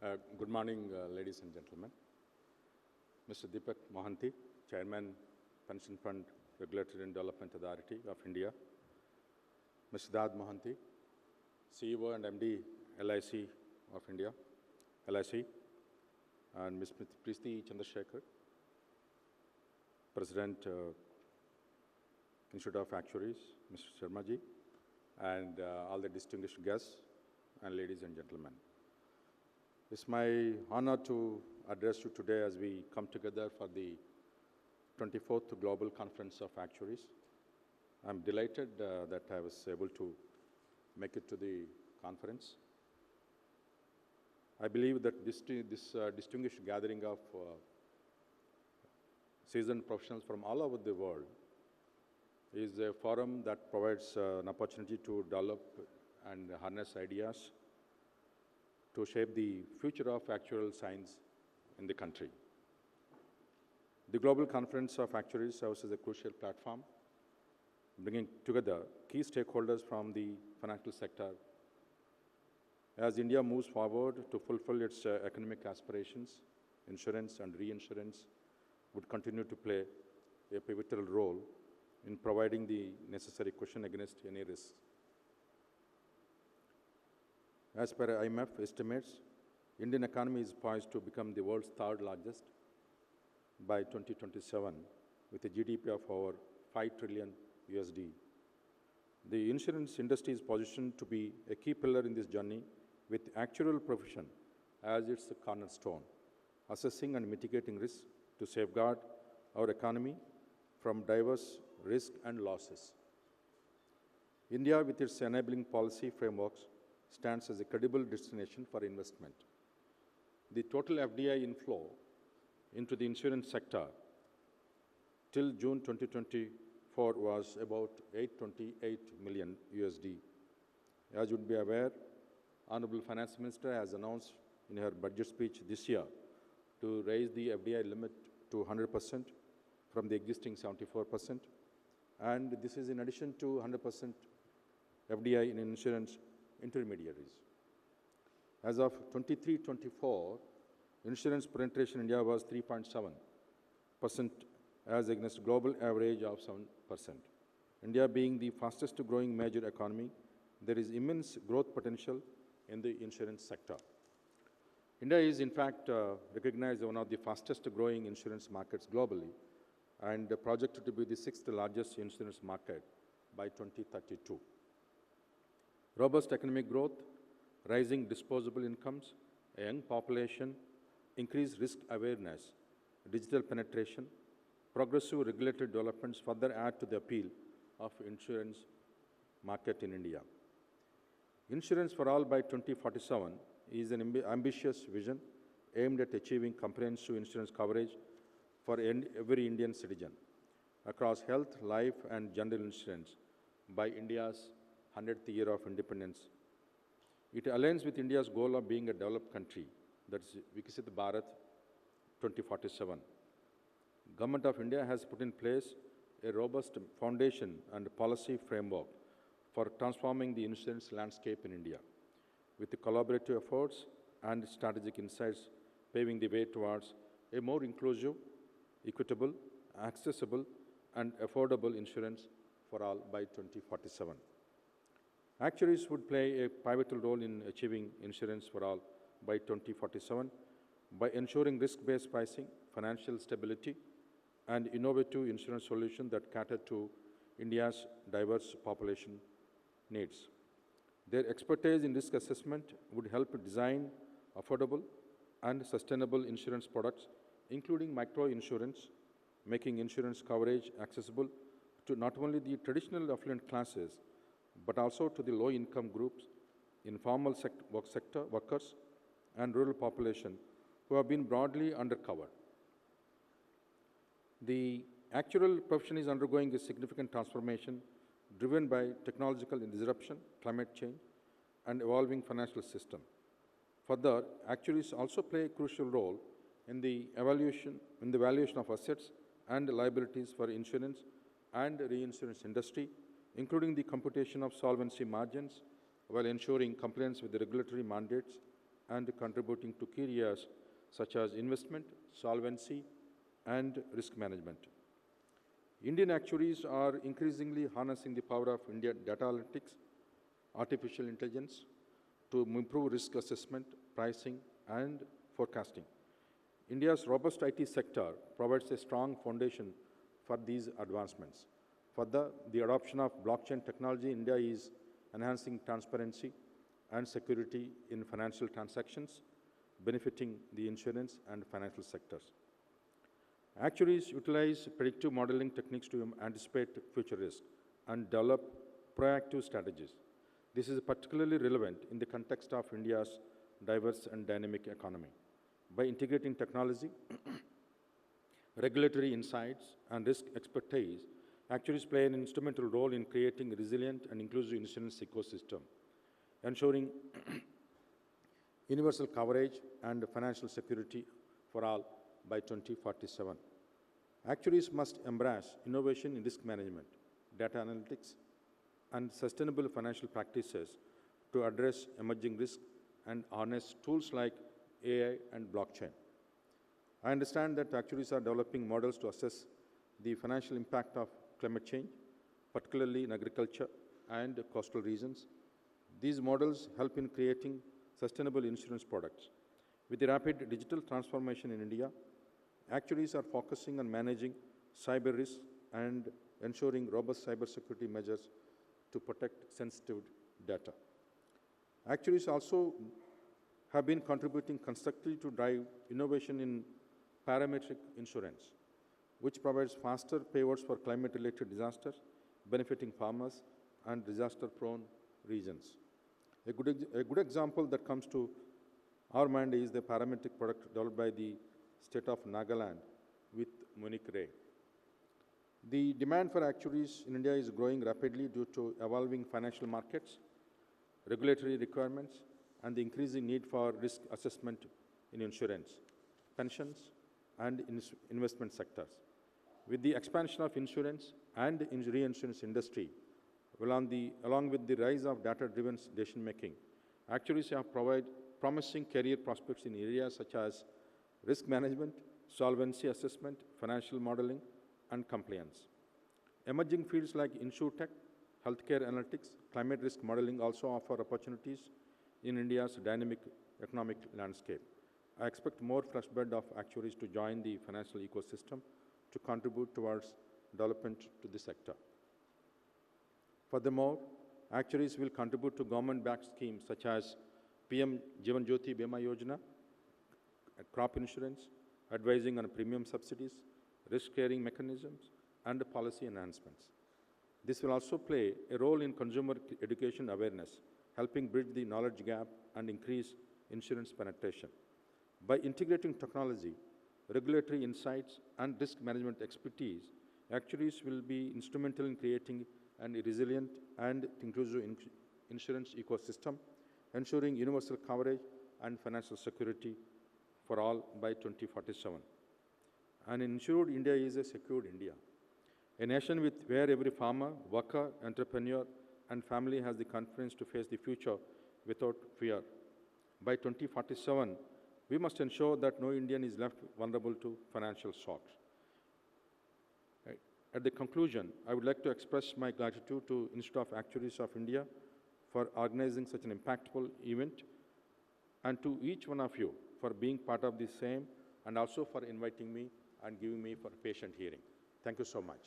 Good morning, ladies and gentlemen. Mr. Deepak Mohanty, Chairman, Pension Fund Regulatory and Development Authority of India. Mr. Dad Mohanty, CEO and MD, LIC of India, LIC. And Ms. Preeti Chandrasekhar, President, Institute of Actuaries, Mr. Sharma ji, and all the distinguished guests and ladies and gentlemen. It's my honor to address you today as we come together for the 24th Global Conference of Actuaries. I'm delighted that I was able to make it to the conference. I believe that this distinguished gathering of seasoned professionals from all over the world is a forum that provides an opportunity to develop and harness ideas to shape the future of actuarial science in the country. The Global Conference of Actuaries serves as a crucial platform, bringing together key stakeholders from the financial sector as India moves forward to fulfill its economic aspirations. Insurance and reinsurance would continue to play a pivotal role in providing the necessary cushion against any risks. As per IMF estimates, Indian economy is poised to become the world's third largest by 2027, with a GDP of over $5 trillion USD. The insurance industry is positioned to be a key pillar in this journey, with actuarial profession as its cornerstone, assessing and mitigating risks to safeguard our economy from diverse risks and losses. India, with its enabling policy frameworks, stands as a credible destination for investment. The total FDI inflow into the insurance sector till June 2024 was about 828 million USD. As you would be aware, Honorable Finance Minister has announced in her budget speech this year to raise the FDI limit to 100% from the existing 74%. And this is in addition to 100% FDI in insurance intermediaries. As of 23-24, insurance penetration in India was 3.7%, as against global average of 7%. India being the fastest growing major economy, there is immense growth potential in the insurance sector. India is in fact recognized as one of the fastest growing insurance markets globally and projected to be the 6th largest insurance market by 2032. Robust economic growth, rising disposable incomes, a young population, increased risk awareness, digital penetration, progressive regulatory developments further add to the appeal of insurance market in India. Insurance for all by 2047 is an ambitious vision aimed at achieving comprehensive insurance coverage for every Indian citizen across health, life, and general insurance by India's 100th year of independence. It aligns with India's goal of being a developed country, that is Viksit Bharat 2047. Government of India has put in place a robust foundation and policy framework for transforming the insurance landscape in India, with the collaborative efforts and strategic insights paving the way towards a more inclusive, equitable, accessible, and affordable insurance for all by 2047. Actuaries would play a pivotal role in achieving insurance for all by 2047 by ensuring risk-based pricing, financial stability, and innovative insurance solutions that cater to India's diverse population needs. Their expertise in risk assessment would help design affordable and sustainable insurance products, including micro-insurance, making insurance coverage accessible to not only the traditional affluent classes, but also to the low-income groups, informal sector workers, and rural population who have been broadly undercovered. The actuarial profession is undergoing a significant transformation driven by technological disruption, climate change, and evolving financial system. Further, actuaries also play a crucial role in the valuation of assets and liabilities for insurance and reinsurance industry, including the computation of solvency margins, while ensuring compliance with the regulatory mandates and contributing to key areas such as investment, solvency, and risk management. Indian actuaries are increasingly harnessing the power of India data analytics, artificial intelligence to improve risk assessment, pricing, and forecasting. India's robust IT sector provides a strong foundation for these advancements. Further, the adoption of blockchain technology in India is enhancing transparency and security in financial transactions, benefiting the insurance and financial sectors. Actuaries utilize predictive modeling techniques to anticipate future risk and develop proactive strategies. This is particularly relevant in the context of India's diverse and dynamic economy. By integrating technology, regulatory insights, and risk expertise, actuaries play an instrumental role in creating a resilient and inclusive insurance ecosystem, ensuring universal coverage and financial security for all by 2047. Actuaries must embrace innovation in risk management, data analytics, and sustainable financial practices to address emerging risks and harness tools like AI and blockchain. I understand that actuaries are developing models to assess the financial impact of climate change, particularly in agriculture and coastal regions. These models help in creating sustainable insurance products. With the rapid digital transformation in India, actuaries are focusing on managing cyber risks and ensuring robust cybersecurity measures to protect sensitive data. Actuaries also have been contributing constructively to drive innovation in parametric insurance, which provides faster payouts for climate-related disasters, benefiting farmers and disaster-prone regions. A good example that comes to our mind is the parametric product developed by the state of Nagaland with Munich Re. The demand for actuaries in India is growing rapidly due to evolving financial markets, regulatory requirements, and the increasing need for risk assessment in insurance, pensions, and investment sectors. With the expansion of insurance and reinsurance industry, along with the rise of data-driven decision-making, actuaries have provided promising career prospects in areas such as risk management, solvency assessment, financial modeling, and compliance. Emerging fields like insurtech, healthcare analytics, climate risk modeling also offer opportunities in India's dynamic economic landscape. I expect more fresh blood of actuaries to join the financial ecosystem to contribute towards development to the sector. Furthermore, actuaries will contribute to government-backed schemes such as PM Jeevan Jyoti Bima Yojana, crop insurance, advising on premium subsidies, risk-sharing mechanisms, and policy enhancements. This will also play a role in consumer education awareness, helping bridge the knowledge gap and increase insurance penetration. By integrating technology, regulatory insights, and risk management expertise, actuaries will be instrumental in creating a resilient and inclusive insurance ecosystem, ensuring universal coverage and financial security for all by 2047. An insured India is a secured India. A nation where every farmer, worker, entrepreneur, and family has the confidence to face the future without fear. By 2047, we must ensure that no Indian is left vulnerable to financial shocks. At the conclusion, I would like to express my gratitude to Institute of Actuaries of India for organizing such an impactful event, and to each one of you for being part of the same, and also for inviting me and giving me for patient hearing. Thank you so much.